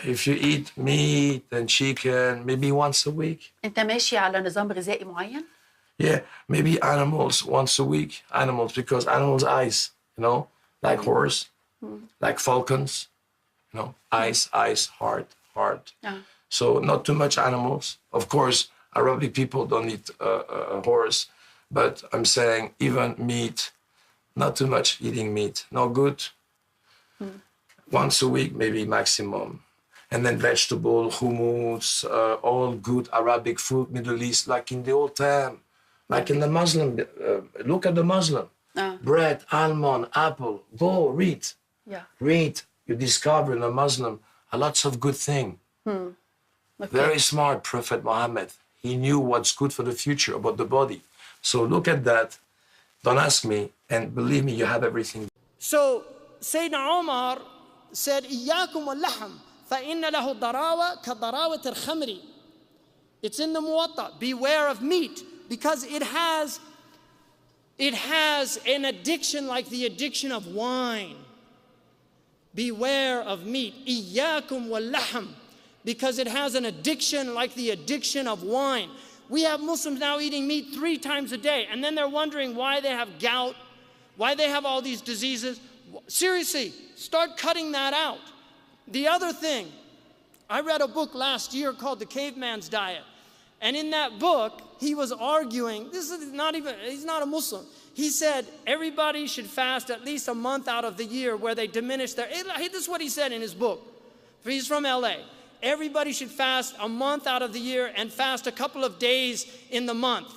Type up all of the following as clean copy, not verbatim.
If you eat meat and chicken, maybe once a week. انت ماشي على نظام غذائي معين؟ Yeah, maybe animals once a week. Animals, because animals ice, you know, like horse, like falcons, you know, ice, hard. So not too much animals. Of course, Arabic people don't eat a horse, but I'm saying even meat, not too much eating meat, not good. Once a week, maybe maximum. And then vegetable, hummus, all good Arabic food, Middle East, like in the old time, like in the Muslim. Look at the Muslim. Bread, almond, apple. Go read. Yeah. Read. You discover in a Muslim lots of good thing. Okay. Very smart Prophet Muhammad. He knew what's good for the future about the body. So look at that. Don't ask me, and believe me, you have everything. So Sayyidina Umar said, إياكم واللحم فإن له ضراوة كضراوة الخمر. It's in the Muwatta. Beware of meat, because it has an addiction like the addiction of wine. Beware of meat. إياكم واللحم, because it has an addiction like the addiction of wine. We have Muslims now eating meat 3 times a day, and then they're wondering why they have gout, why they have all these diseases. Seriously, start cutting that out. The other thing, I read a book last year called The Caveman's Diet. And in that book, he was arguing, he's not a Muslim. He said everybody should fast at least a month out of the year where they diminish their, this is what he said in his book. He's from LA. Everybody should fast a month out of the year and fast a couple of days in the month.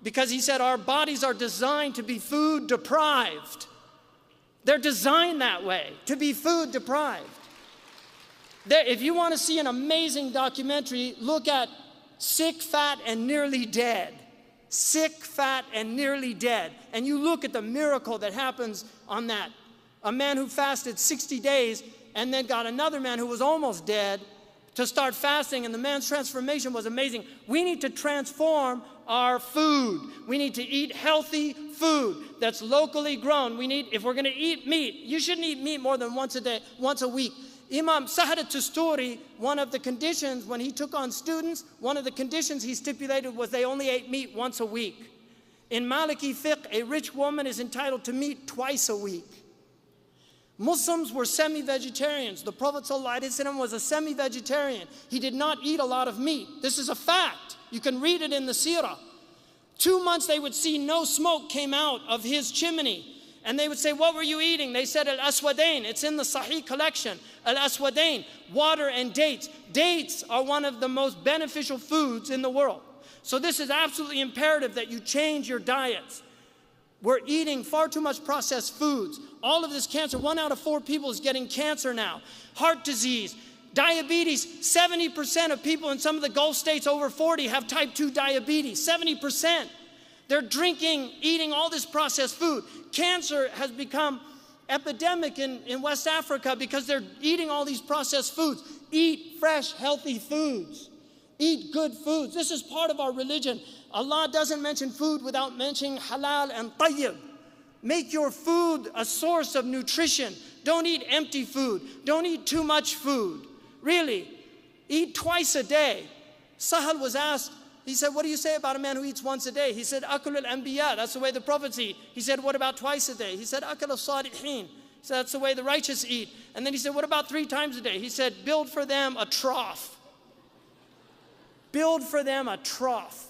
Because he said our bodies are designed to be food deprived. They're designed that way, to be food deprived. If you want to see an amazing documentary, look at Sick, Fat, and Nearly Dead. Sick, Fat, and Nearly Dead. And you look at the miracle that happens on that. A man who fasted 60 days and then got another man who was almost dead to start fasting, and the man's transformation was amazing. We need to transform our food. We need to eat healthy food that's locally grown. If we're going to eat meat, you shouldn't eat meat more than once a week. Imam Sahar al-Tusturi, one of the conditions when he took on students, one of the conditions he stipulated was they only ate meat once a week. In Maliki fiqh, a rich woman is entitled to meat twice a week. Muslims were semi-vegetarians. The Prophet ﷺ was a semi-vegetarian. He did not eat a lot of meat. This is a fact. You can read it in the seerah. 2 months they would see no smoke came out of his chimney. And they would say, what were you eating? They said, al-aswadain. It's in the Sahih collection. Al-aswadain, water and dates. Dates are one of the most beneficial foods in the world. So this is absolutely imperative that you change your diets. We're eating far too much processed foods. All of this cancer, 1 out of 4 people is getting cancer now. Heart disease, diabetes. 70% of people in some of the Gulf states over 40 have type 2 diabetes. 70%. They're drinking, eating all this processed food. Cancer has become epidemic in West Africa because they're eating all these processed foods. Eat fresh, healthy foods. Eat good foods. This is part of our religion. Allah doesn't mention food without mentioning halal and tayyib. Make your food a source of nutrition. Don't eat empty food. Don't eat too much food. Really, eat twice a day. Sahal was asked, he said, what do you say about a man who eats once a day? He said, akul al-anbiya, that's the way the prophets eat. He said, what about twice a day? He said, akul al-salihin. He said, that's the way the righteous eat. And then he said, what about 3 times a day? He said, build for them a trough. Build for them a trough.